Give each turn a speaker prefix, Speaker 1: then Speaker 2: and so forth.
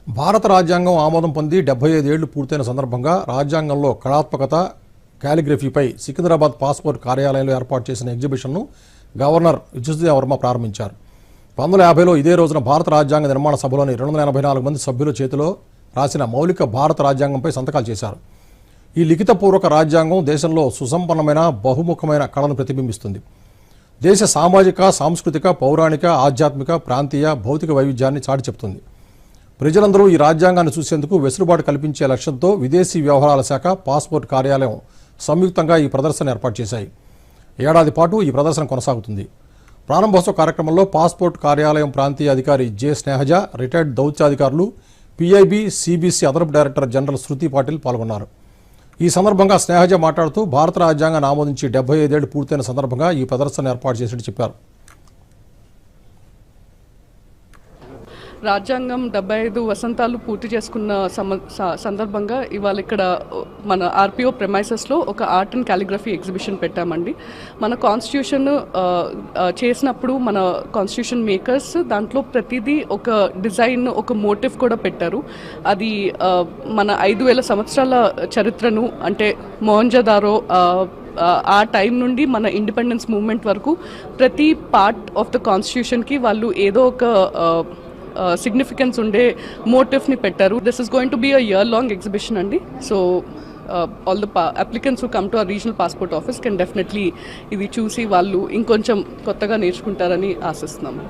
Speaker 1: భారత రాజ్యాంగం ఆమోదం పొంది 75 ఏళ్లు పూర్తయిన సందర్భంగా రాజ్యాంగంలో కళాత్మకత కాలిగ్రఫీపై సికింద్రాబాద్ పాస్పోర్ట్ కార్యాలయంలో ఏర్పాటు చేసిన ఎగ్జిబిషన్ను గవర్నర్ విజయసాయి వర్మ ప్రారంభించారు. 1950లో ఇదే రోజున భారత రాజ్యాంగ నిర్మాణ సభలోని 284 మంది సభ్యుల చేతిలో రాసిన మౌలిక భారత రాజ్యాంగంపై సంతకాలు చేశారు. ఈ లిఖితపూర్వక రాజ్యాంగం దేశంలో సుసంపన్నమైన బహుముఖమైన కళను ప్రతిబింబిస్తుంది. దేశ సామాజిక, సాంస్కృతిక, పౌరాణిక, ఆధ్యాత్మిక, ప్రాంతీయ, భౌతిక వైవిధ్యాన్ని చాటి చెప్తుంది. ప్రజలందరూ ఈ రాజ్యాంగాన్ని చూసేందుకు వెసులుబాటు కల్పించే లక్ష్యంతో విదేశీ వ్యవహారాల శాఖ, పాస్పోర్ట్ కార్యాలయం సంయుక్తంగా ఈ ప్రదర్శన ఏర్పాటు చేశాయి. ఏడాది పాటు ఈ ప్రదర్శన కొనసాగుతుంది. ప్రారంభోత్సవ కార్యక్రమంలో పాస్పోర్ట్ కార్యాలయం ప్రాంతీయ అధికారి జె స్నేహజ, రిటైర్డ్ దౌత్యాధికారులు, పిఐబి, సిబిసి అదనపు డైరెక్టర్ జనరల్ శృతి పాటిల్ పాల్గొన్నారు. ఈ సందర్భంగా స్నేహజ మాట్లాడుతూ భారత రాజ్యాంగాన్ని ఆమోదించి 75 ఏళ్లు పూర్తయిన సందర్భంగా ఈ ప్రదర్శన ఏర్పాటు చేసినట్టు చెప్పారు.
Speaker 2: రాజ్యాంగం 75 వసంతాలు పూర్తి చేసుకున్న సందర్భంగా ఇవాళ ఇక్కడ మన ఆర్పిఓ ప్రెమైసెస్లో ఒక ఆర్ట్ అండ్ కాలిగ్రఫీ ఎగ్జిబిషన్ పెట్టామండి. మన కాన్స్టిట్యూషన్ చేసినప్పుడు మన కాన్స్టిట్యూషన్ మేకర్స్ దాంట్లో ప్రతిదీ ఒక డిజైన్, ఒక మోటివ్ కూడా పెట్టారు. అది మన 5000 సంవత్సరాల చరిత్రను, అంటే మొహంజదారో ఆ టైం నుండి మన ఇండిపెండెన్స్ మూవ్మెంట్ వరకు ప్రతి పార్ట్ ఆఫ్ ద కాన్స్టిట్యూషన్కి వాళ్ళు ఏదో ఒక సిగ్నిఫికెన్స్ ఉండే మోటివ్ని పెట్టారు. This is going to be a year long exhibition అండి. So all the applicants who come to our regional passport office can definitely ఇది చూసి వాళ్ళు ఇంకొంచెం కొత్తగా నేర్చుకుంటారని ఆశిస్తున్నాము.